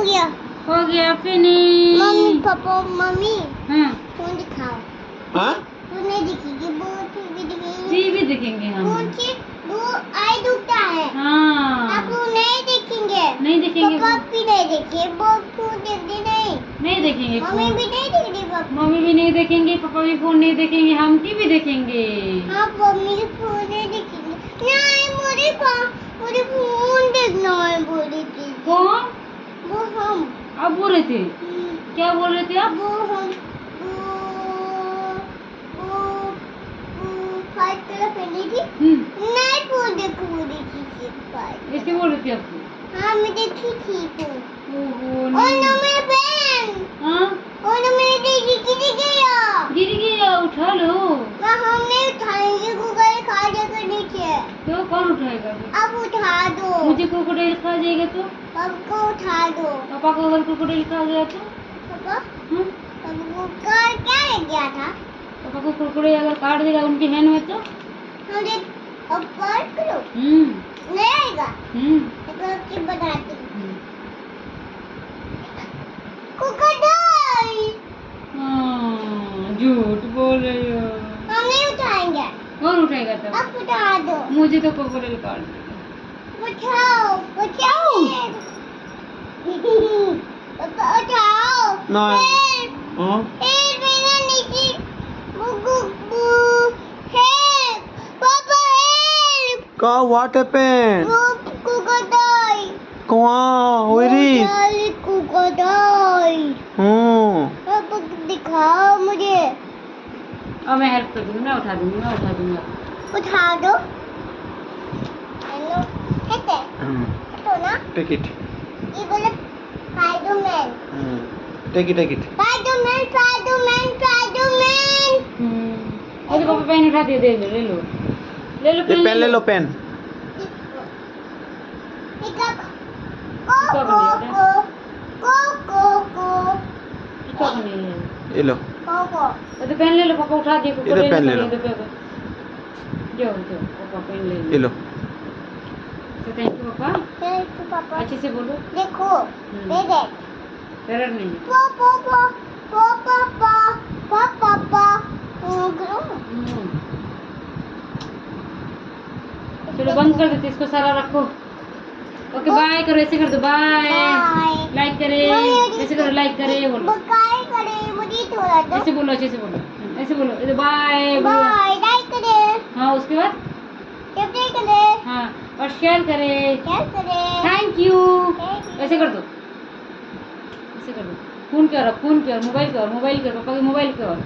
गया। हो गया फिनिश। मम्मी पापा मम्मी हाँ फोन दिखाओ। हाँ फोन नहीं दिखेगी, वो टीवी दिखेगी। टीवी देखेंगे हम। फोन से वो आई दुखता है। हाँ आप वो नहीं देखेंगे। नहीं देखेंगे पापा वो। भी नहीं देखे, वो फोन देखते नहीं। नहीं देखेंगे मम्मी फोन। भी नहीं देखती पापा। मम्मी भी नहीं देखेंगे, पापा भी फोन नहीं देखेंगे, हम टीवी देखेंगे। हाँ मम्मी फोन नहीं देखेंगे। नहीं मुझे फोन देखना है बोली थी। कौन? वो हम आप बोल रहे थे? क्या बोल रहे थे आप? वो हम वो फाइट कलर पहनी थी। नहीं फोन देखो बोली थी सिर्फ ऐसे बोल रहे थे आपको? हाँ मैं देखी थी फोन। ओहो और नहीं। ना मेरा पेन हाँ और ना मेरी दीदी गिर गया। गिर गया, उठा लो। मैं हम नहीं उठाएंगे, गूगल खा जाएगा नीचे। तो कौन उठाएगा? अब उठा दो। मुझे क्रोकोडाइल खा जाएगा तो? सबको उठा दो। पापा को अगर क्रोकोडाइल खा गया तो? पापा हाँ? सबको कर क्या ले गया था? पापा को क्रोकोडाइल अगर काट देगा उनके हैंड में तो? हम अब पर करो। नहीं आएगा। तो बताती हूँ। क्रोकोडाइल। हाँ झूठ बोल रही हो। हम नहीं उठाएंगे। कौन उठाएगा तब? अब उठा दो। मुझे तो क्रोकोडाइल काट देगा। उठाओ उठाओ। पापा उठाओ। नहीं। हाँ मेरा नीचे हेल्प पापा हेल्प। का व्हाट हैपेंड वो क्रोकोडाइल। कहाँ वेरी क्रोकोडाइल। पापा दिखाओ मुझे। अब मैं हेल्प कर दूंगी, मैं उठा दूंगी। उठा दो। हेलो हेटे तो ना टेक इट ये बोले स्पाइडरमैन। टेक इट स्पाइडरमैन अरे पापा पेन उठा दे, ले लो ये पेन ले लो पेन ये लो तो पेन ले लो, पापा उठा दिए। इधर पेन ले लो। जो पापा पेन ले लो। ये लो तो थैंक यू पापा। अच्छे से बोलो। देखो दे दे डर नहीं। चलो बंद कर देते इसको, सारा रखो। ओके बाय करो, ऐसे कर दो बाय। लाइक करे, ऐसे करो, लाइक करे बोलो। ऐसे बोलो, अच्छे से बोलो, ऐसे बोलो, इधर बाय बोलो। हाँ उसके बाद हाँ और शेयर करे, थैंक यू ऐसे कर दो, ऐसे कर दो। फोन की ओर, मोबाइल की ओर, पापा के मोबाइल की ओर।